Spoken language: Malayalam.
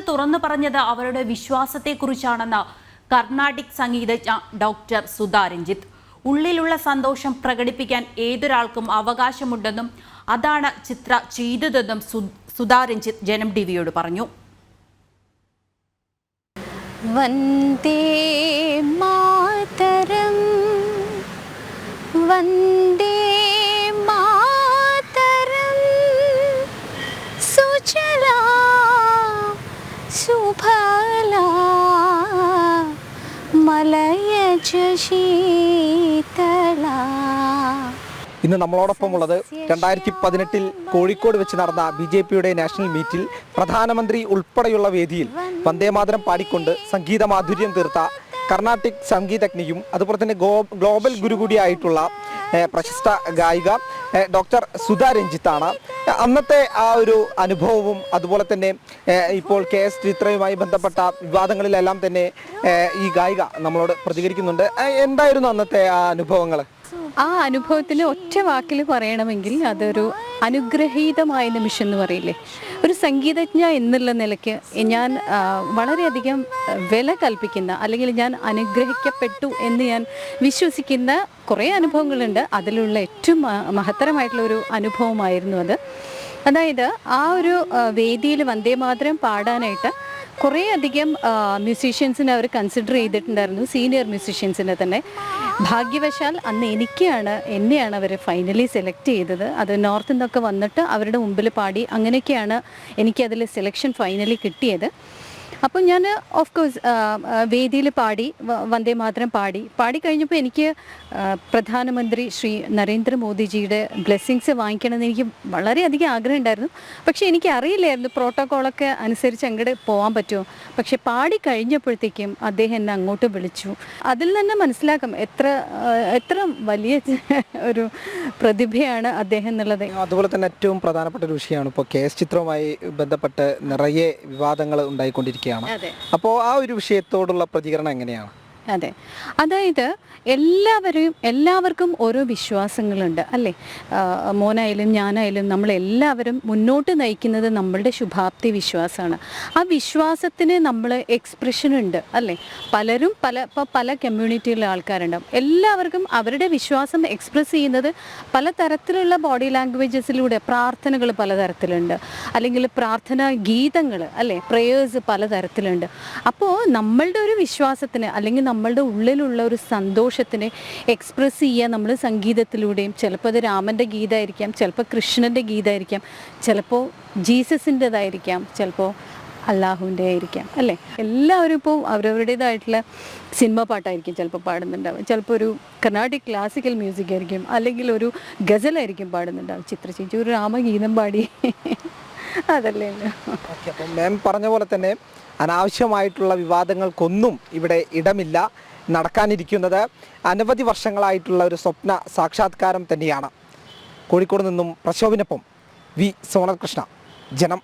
തുറന്നു പറഞ്ഞത് അവരുടെ വിശ്വാസത്തെക്കുറിച്ചാണെന്ന് കർണാടിക് സംഗീതജ്ഞ ഡോക്ടർ സുധാ രഞ്ജിത്ത്. ഉള്ളിലുള്ള സന്തോഷം പ്രകടിപ്പിക്കാൻ ഏതൊരാൾക്കും അവകാശമുണ്ടെന്നും അതാണ് ചിത്ര ചെയ്തതെന്നും സുധാ രഞ്ജിത്ത് ജനം ടിവിയോട് പറഞ്ഞു. വന്ദേ മാതരം വന്ദേ മാതരം സുജലാ സുഫലാ മലയജ ശീതളാ. ഇന്ന് നമ്മളോടൊപ്പം ഉള്ളത് 2018 കോഴിക്കോട് വെച്ച് നടന്ന BJPയുടെ നാഷണൽ മീറ്റിൽ പ്രധാനമന്ത്രി ഉൾപ്പെടെയുള്ള വേദിയിൽ വന്ദേമാതരം പാടിക്കൊണ്ട് സംഗീത മാധുര്യം തീർത്ത കർണാട്ടിക് സംഗീതജ്ഞയും അതുപോലെ തന്നെ ഗ്ലോബൽ ഗുരു കൂടിയായിട്ടുള്ള പ്രശസ്ത ഗായിക ഡോക്ടർ സുധാ രഞ്ജിത്താണ്. അന്നത്തെ ആ ഒരു അനുഭവവും അതുപോലെ തന്നെ ഇപ്പോൾ KS ചിത്രയുമായി ബന്ധപ്പെട്ട വിവാദങ്ങളിലെല്ലാം തന്നെ ഈ ഗായിക നമ്മളോട് പ്രതികരിക്കുന്നുണ്ട്. എന്തായിരുന്നു അന്നത്തെ ആ അനുഭവങ്ങൾ? ആ അനുഭവത്തിന് ഒറ്റ വാക്കിൽ പറയണമെങ്കിൽ അതൊരു അനുഗ്രഹീതമായ നിമിഷം എന്ന് പറയില്ലേ. ഒരു സംഗീതജ്ഞ എന്നുള്ള നിലയ്ക്ക് ഞാൻ വളരെയധികം വില കൽപ്പിക്കുന്ന, അല്ലെങ്കിൽ ഞാൻ അനുഗ്രഹിക്കപ്പെട്ടു എന്ന് ഞാൻ വിശ്വസിക്കുന്ന കുറേ അനുഭവങ്ങളുണ്ട്. അതിലുള്ള ഏറ്റവും മഹത്തരമായിട്ടുള്ള ഒരു അനുഭവമായിരുന്നു അത്. അതായത് ആ ഒരു വേദിയിൽ വന്ദേമാതരം പാടാനായിട്ട് കുറേ അധികം മ്യൂസീഷ്യൻസിനെ അവർ കൺസിഡർ ചെയ്തിട്ടുണ്ടായിരുന്നു, സീനിയർ മ്യൂസീഷ്യൻസിനെ തന്നെ. ഭാഗ്യവശാൽ അന്ന് എന്നെയാണ് അവർ ഫൈനലി സെലക്ട് ചെയ്തത്. അത് നോർത്തിൽ നിന്നൊക്കെ വന്നിട്ട് അവരുടെ മുമ്പിൽ പാടി, അങ്ങനെയൊക്കെയാണ് എനിക്കതിൽ സെലക്ഷൻ ഫൈനലി കിട്ടിയത്. അപ്പം ഞാൻ ഓഫ് കോഴ്സ് വേദിയിൽ പാടി, വന്ദേമാതരം പാടിക്കഴിഞ്ഞപ്പോൾ എനിക്ക് പ്രധാനമന്ത്രി ശ്രീ നരേന്ദ്രമോദിജിയുടെ ബ്ലെസ്സിങ്സ് വാങ്ങിക്കണമെന്ന് എനിക്ക് വളരെയധികം ആഗ്രഹം ഉണ്ടായിരുന്നു. പക്ഷേ എനിക്ക് അറിയില്ലായിരുന്നു പ്രോട്ടോക്കോളൊക്കെ അനുസരിച്ച് അങ്ങോട്ട് പോകാൻ പറ്റുമോ. പക്ഷെ പാടി കഴിഞ്ഞപ്പോഴത്തേക്കും അദ്ദേഹം എന്നെ അങ്ങോട്ട് വിളിച്ചു. അതിൽ തന്നെ മനസ്സിലാക്കാം എത്ര വലിയ ഒരു പ്രതിഭയാണ് അദ്ദേഹം എന്നുള്ളത്. അതുപോലെ തന്നെ ഏറ്റവും പ്രധാനപ്പെട്ട ഒരു വിഷയമാണ് ഇപ്പോൾ KS ചിത്രവുമായി ബന്ധപ്പെട്ട് നിറയെ വിവാദങ്ങൾ ഉണ്ടായിക്കൊണ്ടിരിക്കുകയാണ്. അപ്പോൾ ആ ഒരു വിഷയത്തോടുള്ള പ്രതികരണം എങ്ങനെയാണ്? അതെ, അതായത് എല്ലാവർക്കും ഓരോ വിശ്വാസങ്ങളുണ്ട് അല്ലേ. മോനായാലും ഞാനായാലും നമ്മളെല്ലാവരും മുന്നോട്ട് നയിക്കുന്നത് നമ്മളുടെ ശുഭാപ്തി വിശ്വാസമാണ്. ആ വിശ്വാസത്തിന് നമ്മൾ എക്സ്പ്രഷൻ ഉണ്ട് അല്ലേ. പലരും പല കമ്മ്യൂണിറ്റിയിലുള്ള ആൾക്കാരുണ്ടാവും. എല്ലാവർക്കും അവരുടെ വിശ്വാസം എക്സ്പ്രസ് ചെയ്യുന്നത് പലതരത്തിലുള്ള ബോഡി ലാംഗ്വേജസിലൂടെ. പ്രാർത്ഥനകൾ പലതരത്തിലുണ്ട്, അല്ലെങ്കിൽ പ്രാർത്ഥനാ ഗീതങ്ങൾ അല്ലേ, പ്രേയേഴ്സ് പലതരത്തിലുണ്ട്. അപ്പോൾ നമ്മളുടെ ഒരു വിശ്വാസത്തിന്, അല്ലെങ്കിൽ നമ്മളുടെ ഉള്ളിലുള്ള ഒരു സന്തോഷത്തിനെ എക്സ്പ്രസ് ചെയ്യുക നമ്മൾ സംഗീതത്തിലൂടെയും. ചിലപ്പോൾ അത് രാമൻ്റെ ഗീതമായിരിക്കാം, ചിലപ്പോൾ കൃഷ്ണൻ്റെ ഗീതമായിരിക്കാം, ചിലപ്പോൾ ജീസസിൻ്റെതായിരിക്കാം, ചിലപ്പോൾ അള്ളാഹുവിൻ്റെ ആയിരിക്കാം അല്ലേ. എല്ലാവരും ഇപ്പോൾ അവരവരുടേതായിട്ടുള്ള സിനിമ പാട്ടായിരിക്കും ചിലപ്പോൾ പാടുന്നുണ്ടാവും, ചിലപ്പോൾ ഒരു കർണാടിക് ക്ലാസിക്കൽ മ്യൂസിക് ആയിരിക്കും, അല്ലെങ്കിൽ ഒരു ഗസലായിരിക്കും പാടുന്നുണ്ടാവും. ചിത്ര ചേച്ചി ഒരു രാമഗീതം പാടി അതല്ലേ. അപ്പം മാം പറഞ്ഞ പോലെ തന്നെ അനാവശ്യമായിട്ടുള്ള വിവാദങ്ങൾക്കൊന്നും ഇവിടെ ഇടമില്ല. നടക്കാനിരിക്കുന്നത് അനവധി വർഷങ്ങളായിട്ടുള്ള ഒരു സ്വപ്ന സാക്ഷാത്കാരം തന്നെയാണ്. കോഴിക്കോട് നിന്നും പ്രശോഭിനൊപ്പം വി സോണൽ കൃഷ്ണ, ജനം.